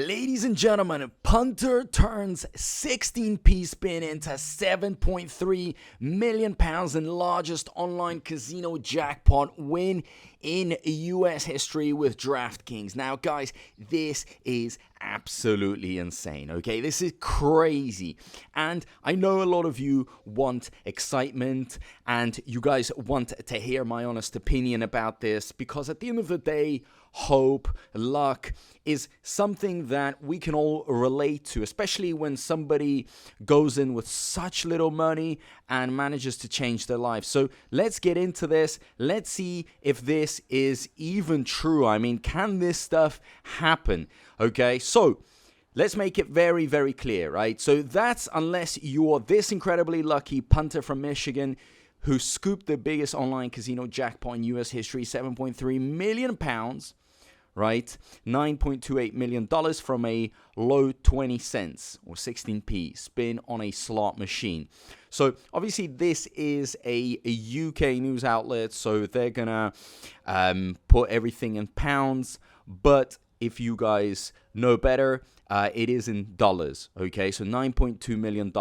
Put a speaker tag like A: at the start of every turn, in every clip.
A: Ladies and gentlemen, punter turns 16p spin into £7.3 million in largest online casino jackpot win in US history with DraftKings. Now, guys, this is absolutely insane, okay? This is crazy. And I know a lot of you want excitement and you guys want to hear my honest opinion about this because at the end of the day, hope, luck is something that we can all relate to, especially when somebody goes in with such little money and manages to change their life. So let's get into this. Let's see if this is even true. I mean, can this stuff happen? Okay, so let's make it very, very clear, right? So that's unless you're this incredibly lucky punter from Michigan who scooped the biggest online casino jackpot in US history, £7.3 million, right? $9.28 million from a low 20 cents or 16p spin on a slot machine. So obviously this is a UK news outlet, so they're gonna put everything in pounds, but if you guys know better, it is in dollars, okay? So $9.2 million.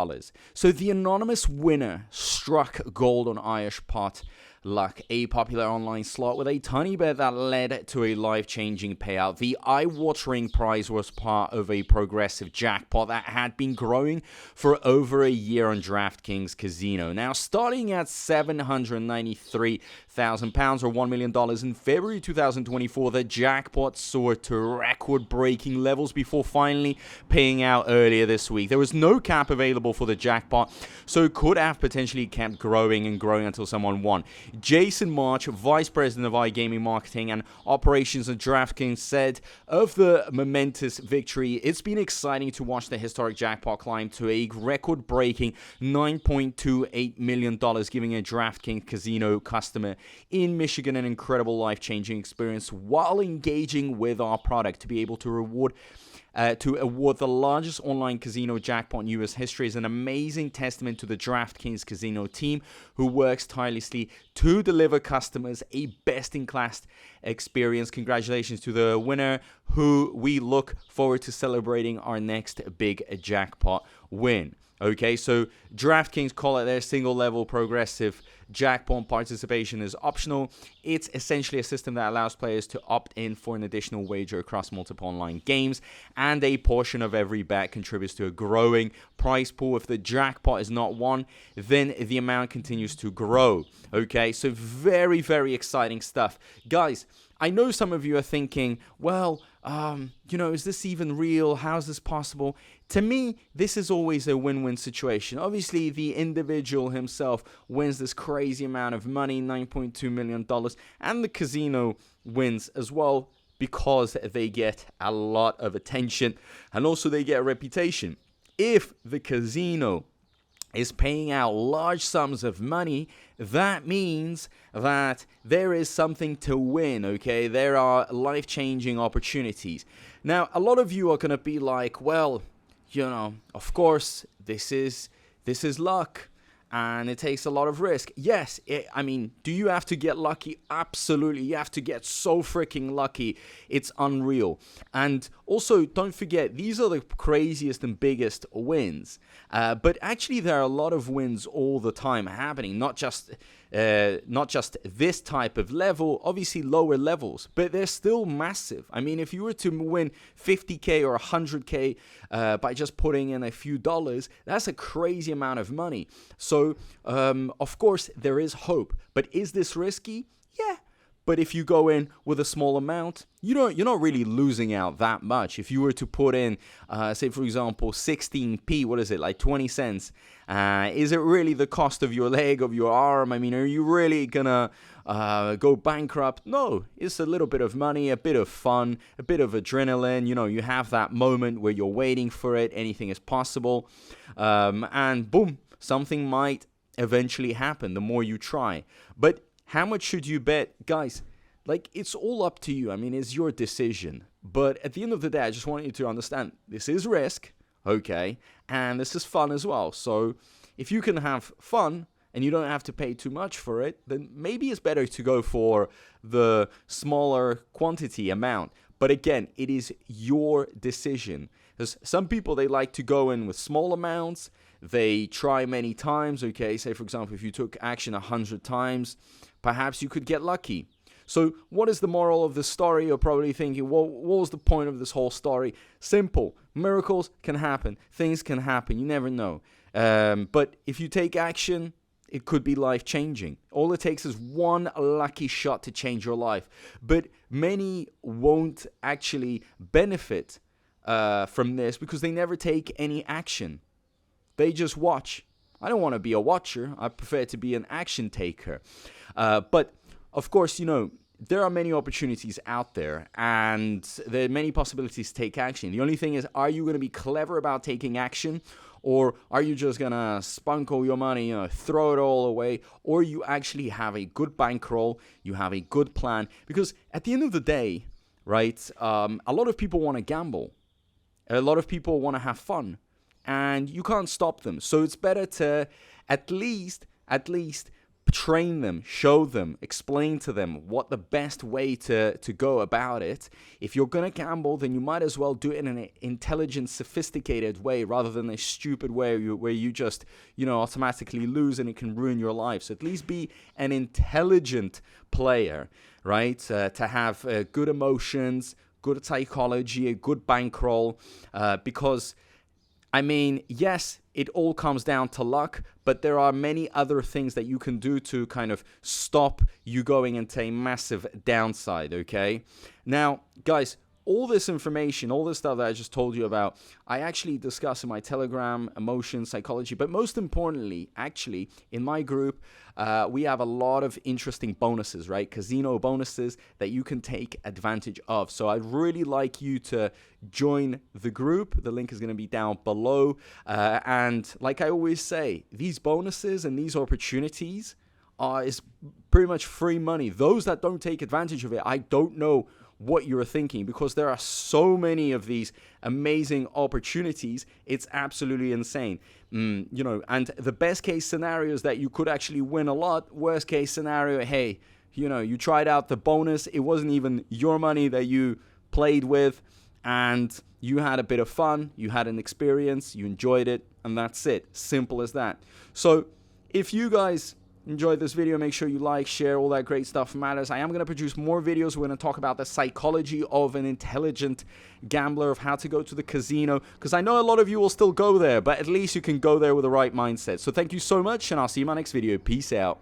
A: So the anonymous winner struck gold on Irish pot luck, a popular online slot with a tiny bet that led to a life-changing payout. The eye-watering prize was part of a progressive jackpot that had been growing for over a year on DraftKings Casino. Now, starting at £793,000 or $1 million in February 2024, the jackpot soared to record-breaking levels before finally paying out earlier this week. There was no cap available for the jackpot, so it could have potentially kept growing and growing until someone won. Jason March, Vice President of iGaming Marketing and Operations at DraftKings, said of the momentous victory, "It's been exciting to watch the historic jackpot climb to a record-breaking $9.28 million, giving a DraftKings Casino customer in Michigan an incredible life-changing experience while engaging with our product. To be able to award the largest online casino jackpot in US history is an amazing testament to the DraftKings Casino team, who works tirelessly to deliver customers a best-in-class experience. Congratulations to the winner, who we look forward to celebrating our next big jackpot win." Okay, so DraftKings call it their single-level progressive jackpot. Participation is optional. It's essentially a system that allows players to opt in for an additional wager across multiple online games, and a portion of every bet contributes to a growing prize pool. If the jackpot is not won, then the amount continues to grow. Okay, so very, very exciting stuff. Guys, I know some of you are thinking, well, is this even real? How is this possible? To me, this is always a win-win situation. Obviously, the individual himself wins this crazy amount of money, $9.2 million, and the casino wins as well because they get a lot of attention and also they get a reputation. If the casino is paying out large sums of money, that means that there is something to win, okay? There are life-changing opportunities. Now, a lot of you are going to be like, well, of course, this is luck, and it takes a lot of risk. Yes, do you have to get lucky? Absolutely. You have to get so freaking lucky. It's unreal. And also, don't forget, these are the craziest and biggest wins. But actually, there are a lot of wins all the time happening, not just this type of level, obviously lower levels, but they're still massive. I mean, if you were to win 50K or 100K by just putting in a few dollars, that's a crazy amount of money. So, of course, there is hope. But is this risky? Yeah. But if you go in with a small amount, you're not really losing out that much. If you were to put in, say, for example, 16p, what is it, like 20 cents? Is it really the cost of your leg, of your arm? I mean, are you really going to go bankrupt? No, it's a little bit of money, a bit of fun, a bit of adrenaline. You have that moment where you're waiting for it. Anything is possible. And boom, something might eventually happen the more you try. But how much should you bet? Guys, it's all up to you. I mean, it's your decision. But at the end of the day, I just want you to understand this is risk, okay? And this is fun as well. So if you can have fun and you don't have to pay too much for it, then maybe it's better to go for the smaller quantity amount. But again, it is your decision. Because some people, they like to go in with small amounts. They try many times, okay? Say, for example, if you took action 100 times, perhaps you could get lucky. So what is the moral of the story? You're probably thinking, well, what was the point of this whole story? Simple. Miracles can happen. Things can happen. You never know. But if you take action, it could be life-changing. All it takes is one lucky shot to change your life. But many won't actually benefit from this because they never take any action. They just watch. I don't want to be a watcher. I prefer to be an action taker. But of course, there are many opportunities out there, and there are many possibilities to take action. The only thing is, are you going to be clever about taking action, or are you just going to spunk all your money, throw it all away, or you actually have a good bankroll, you have a good plan? Because at the end of the day, right, a lot of people want to gamble. A lot of people want to have fun, and you can't stop them. So it's better to at least train them, show them, explain to them what the best way to go about it. If you're going to gamble, then you might as well do it in an intelligent, sophisticated way rather than a stupid way where you just, automatically lose and it can ruin your life. So at least be an intelligent player, right? To have good emotions, good psychology, a good bankroll, because yes, it all comes down to luck, but there are many other things that you can do to kind of stop you going into a massive downside, okay? Now, guys, all this information, all this stuff that I just told you about, I actually discuss in my Telegram, Emotion, Psychology, but most importantly, actually, in my group, we have a lot of interesting bonuses, right? Casino bonuses that you can take advantage of. So I'd really like you to join the group. The link is going to be down below. And like I always say, these bonuses and these opportunities is pretty much free money. Those that don't take advantage of it, I don't know what you're thinking, because there are so many of these amazing opportunities. It's absolutely insane. And the best case scenario is that you could actually win a lot. Worst case scenario, hey, you tried out the bonus. It wasn't even your money that you played with, and you had a bit of fun. You had an experience. You enjoyed it, and that's it. Simple as that. So if you guys enjoyed this video, make sure you like, share, all that great stuff matters. I am going to produce more videos. We're going to talk about the psychology of an intelligent gambler, of how to go to the casino, because I know a lot of you will still go there, but at least you can go there with the right mindset. So thank you so much, and I'll see you in my next video. Peace out.